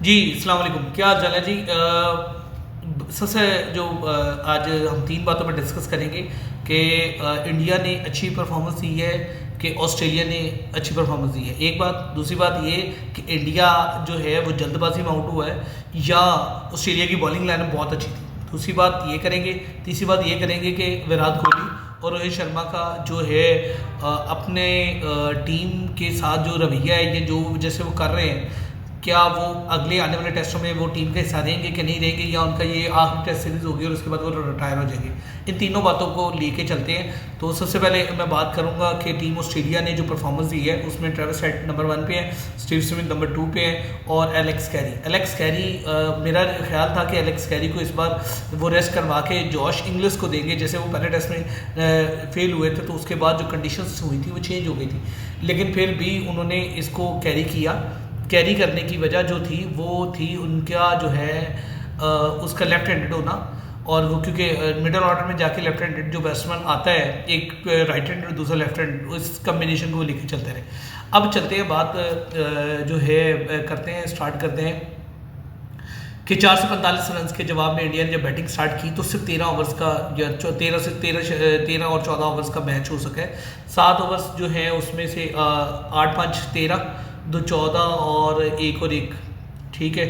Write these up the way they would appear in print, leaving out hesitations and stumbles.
जी, अस्सलाम वालेकुम। क्या हाल चाल है जी? सबसे जो आज हम तीन बातों पर डिस्कस करेंगे कि इंडिया ने अच्छी परफॉर्मेंस दी है कि ऑस्ट्रेलिया ने अच्छी परफॉर्मेंस दी है। एक बात। दूसरी बात ये कि इंडिया जो है वो जल्दबाजी में आउट हुआ है या ऑस्ट्रेलिया की बॉलिंग लाइन बहुत अच्छी थी। दूसरी बात ये करेंगे। तीसरी बात ये करेंगे कि विराट कोहली और रोहित शर्मा का जो है अपने टीम के साथ जो रवैया है, ये जो जैसे वो कर रहे हैं, क्या वो अगले आने वाले टेस्टों में वो टीम का हिस्सा रहेंगे कि नहीं रहेंगे, या उनका ये आखिरी टेस्ट सीरीज होगी और उसके बाद वो रिटायर हो जाएंगे। इन तीनों बातों को लेके चलते हैं। तो सबसे पहले मैं बात करूंगा कि टीम ऑस्ट्रेलिया ने जो परफॉर्मेंस दी है उसमें ट्रेविस हेड नंबर 1 पे है, स्टीव स्मिथ नंबर 2 पे है और एलेक्स कैरी मेरा ख्याल था कि एलेक्स कैरी को इस बार वो रेस्ट करवा के जॉश इंग्लिश को देंगे। जैसे वो पहले टेस्ट में फेल हुए थे तो उसके बाद जो कंडीशंस हुई थी वो चेंज हो गई थी, लेकिन फिर भी उन्होंने इसको कैरी करने की वजह जो थी वो थी उनका जो है उसका लेफ्ट हैंडेड होना। और वो क्योंकि मिडल ऑर्डर में जाके लेफ्ट हैंडेड जो बैट्समैन आता है, एक राइट हैंड और दूसरा लेफ्ट हैंड, उस कम्बिनेशन को वो लेके चलते रहे। अब चलते हैं बात जो है करते हैं, स्टार्ट करते हैं कि 4 से 45 रन के जवाब में इंडिया ने जब बैटिंग स्टार्ट की तो सिर्फ 13 ओवर्स का या 13 और 14 ओवर्स का मैच हो सका है। 7 ओवर्स जो है उसमें से 8 5 13, 2 14 और एक, ठीक है।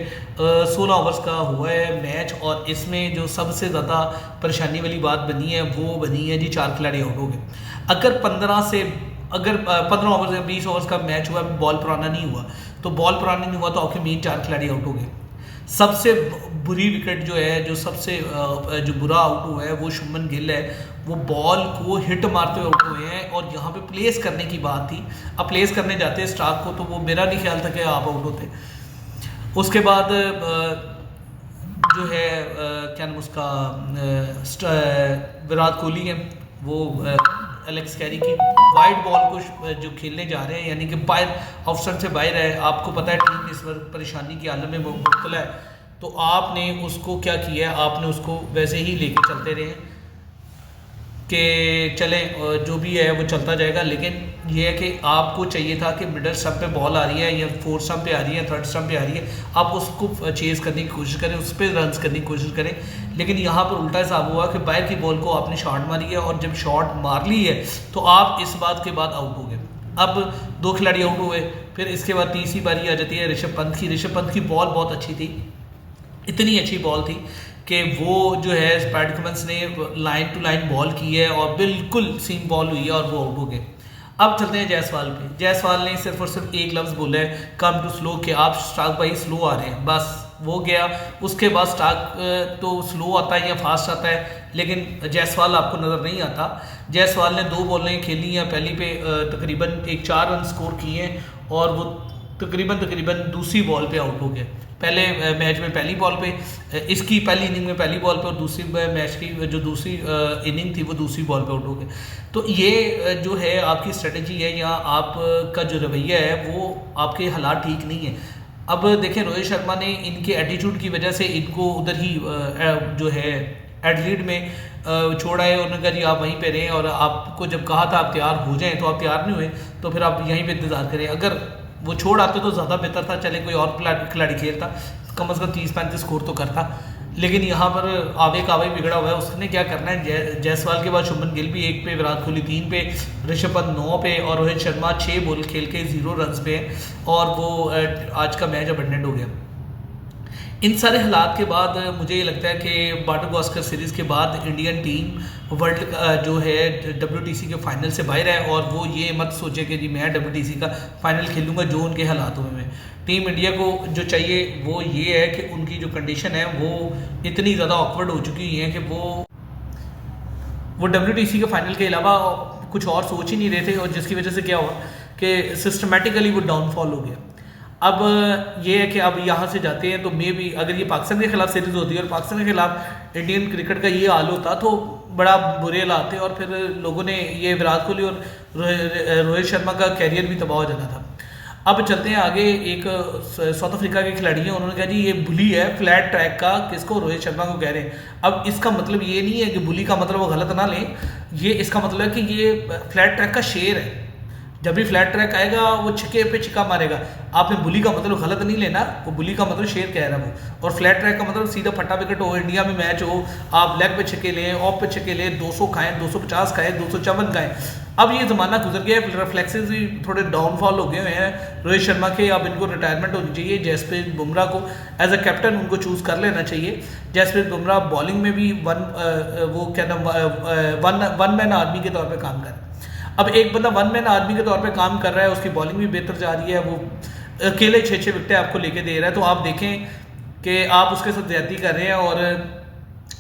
16 ओवर्स का हुआ है मैच और इसमें जो सबसे ज़्यादा परेशानी वाली बात बनी है वो बनी है जी 4 खिलाड़ी आउट हो गए। अगर 15 ओवर्स या 20 ओवर्स का मैच हुआ, बॉल पुराना नहीं हुआ, तो बॉल पुराना नहीं हुआ तो आपके मेन 4 खिलाड़ी आउट हो गए। सबसे बुरी विकेट जो है, जो सबसे जो बुरा आउट हुआ है वो शुभमन गिल है। वो बॉल को हिट मारते हुए आउट हुए हैं और यहाँ पे प्लेस करने की बात थी। अब प्लेस करने जाते हैं स्टार्क को तो वो मेरा नहीं ख्याल था कि आप आउट होते। उसके बाद जो है क्या नाम उसका विराट कोहली है, वो एलेक्स कैरी की वाइड बॉल को जो खेलने जा रहे हैं, यानी कि बाहर ऑफ स्टंप से बाहर है। आपको पता है टीम इस वक्त परेशानी की आलम में मुब्तला है, तो आपने उसको क्या किया है, आपने उसको वैसे ही लेके चलते रहे कि चलें जो भी है वो चलता जाएगा। लेकिन ये है कि आपको चाहिए था कि मिडल स्टंप पे बॉल आ रही है या फोर्थ स्टंप पे आ रही है, थर्ड स्टंप पे आ रही है, आप उसको चेज़ करने की कोशिश करें, उस पर रन्स करने की कोशिश करें। लेकिन यहाँ पर उल्टा हिसाब हुआ कि बाहर की बॉल को आपने शॉट मारी है और जब शॉट मार ली है तो आप इस बात के बाद आउट हो गए। अब 2 खिलाड़ी आउट हुए, फिर इसके बाद तीसरी बारी आ जाती है ऋषभ पंत की बॉल बहुत अच्छी थी, इतनी अच्छी बॉल थी कि वो जो है पैट कमिंस ने लाइन टू लाइन बॉल की है और बिल्कुल सीम बॉल हुई है और वो आउट हो गए। अब चलते हैं जायसवाल पे। जायसवाल ने सिर्फ और सिर्फ एक लफ्ज़ बोला है, कम टू स्लो, कि आप स्टार्क भाई स्लो आ रहे हैं, बस वो गया। उसके बाद स्टार्क तो स्लो आता है या फास्ट आता है, लेकिन जायसवाल आपको नज़र नहीं आता। जायसवाल ने 2 बॉलें खेली हैं, पहली पे तकरीबन 4 रन स्कोर किए हैं और वो तकरीबन दूसरी बॉल पे आउट हो गए। पहले मैच में पहली बॉल पे, इसकी पहली इनिंग में पहली बॉल पे, और दूसरी मैच की जो दूसरी इनिंग थी वो दूसरी बॉल पे आउट हो गए। तो ये जो है आपकी स्ट्रेटजी है या आपका जो रवैया है वो आपके हालात ठीक नहीं है। अब देखें, रोहित शर्मा ने इनके एटीट्यूड की वजह से इनको उधर ही जो है एडलीड में छोड़ा है। उन्होंने कहा जी आप वहीं पे रहें, और आपको जब कहा था आप तैयार हो जाएं तो आप तैयार नहीं हुए, तो फिर आप यहीं पे इंतज़ार करें। अगर वो छोड़ आते तो ज़्यादा बेहतर था, चले कोई और खिलाड़ी खेलता, कम से कम 30-35 स्कोर तो करता। लेकिन यहाँ पर आवे का आवे बिगड़ा हुआ है। उसने क्या करना है, जायसवाल के बाद शुभमन गिल भी 1 पे, विराट कोहली 3 पे, ऋषभ पंत 9 पे और रोहित शर्मा 6 बॉल खेल के 0 रन पे है और वो आज का मैच अबंडेंट हो गया। इन सारे हालात के बाद मुझे ये लगता है कि बॉर्डर गावस्कर सीरीज़ के बाद इंडियन टीम वर्ल्ड जो है WTC के फाइनल से बाहर है, और वो ये मत सोचे कि जी मैं WTC का फाइनल खेलूंगा। जो उनके हालातों में टीम इंडिया को जो चाहिए वो ये है कि उनकी जो कंडीशन है वो इतनी ज़्यादा ऑकवर्ड हो चुकी है कि वो WTC के फाइनल के अलावा कुछ और सोच ही नहीं रहे थे, और जिसकी वजह से क्या हुआ कि सिस्टमेटिकली वो डाउनफॉल हो गया। अब ये है कि अब यहाँ से जाते हैं तो मे भी अगर ये पाकिस्तान के खिलाफ सीरीज होती है और पाकिस्तान के खिलाफ इंडियन क्रिकेट का ये हाल होता तो बड़ा बुरे हालात थे, और फिर लोगों ने ये विराट कोहली और रोहित शर्मा का कैरियर भी तबाह हो जाना था। अब चलते हैं आगे। एक साउथ अफ्रीका के खिलाड़ी हैं, उन्होंने कहा जी ये बुली है फ्लैट ट्रैक का, किसको, रोहित शर्मा को कह रहे हैं। अब इसका मतलब ये नहीं है कि बुली का मतलब वो गलत ना लें, ये इसका मतलब है कि ये फ्लैट ट्रैक का शेर है। जब भी फ्लैट ट्रैक आएगा वो छिके पे छिका मारेगा। आपने बुली का मतलब गलत नहीं लेना, वो बुली का मतलब शेर कह रहा है वो, और फ्लैट ट्रैक का मतलब सीधा फटा विकेट हो, इंडिया में मैच हो, आप लेग पे छिके लें, ऑफ पे छिके लें, 200 खाएं, 250 खाएं, 254 खाएं। अब ये ज़माना गुजर गया है, रिफ्लेक्सेस भी थोड़े डाउनफॉल हो गए हुए हैं रोहित शर्मा के। अब इनको रिटायरमेंट होनी चाहिए। जसप्रीत बुमराह को एज अ कैप्टन उनको चूज़ कर लेना चाहिए। जसप्रीत बुमराह बॉलिंग में भी वन मैन आर्मी के तौर पे काम कर रहा है। अब एक बंदा वन मैन आर्मी के तौर पे काम कर रहा है, उसकी बॉलिंग भी बेहतर जा रही है, वो अकेले 6-6 विकेटें आपको लेके दे रहा है, तो आप देखें कि आप उसके साथ ज्यादती कर रहे हैं और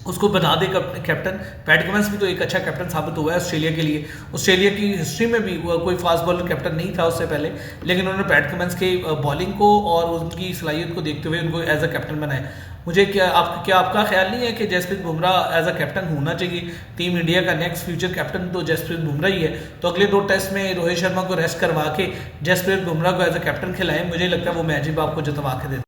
उसको बना दे कैप्टन। पैट कमिंस भी तो एक अच्छा कैप्टन साबित हुआ है ऑस्ट्रेलिया के लिए। ऑस्ट्रेलिया की हिस्ट्री में भी कोई फास्ट बॉलर कैप्टन नहीं था उससे पहले, लेकिन उन्होंने पैट कमिंस के बॉलिंग को और उनकी सलाहियत को देखते हुए उनको एज अ कैप्टन बनाया। मुझे क्या आपका ख्याल नहीं है कि Jasprit Bumrah as a captain होना चाहिए? टीम इंडिया का नेक्स्ट फ्यूचर कैप्टन तो जसप्रीत बुमराह ही है, तो अगले 2 टेस्ट में रोहित शर्मा को रेस्ट करवा के जसप्रीत बुमराह को एज अ कैप्टन खिलाएं, मुझे लगता है वो मैच भी आपको जितवा के देते।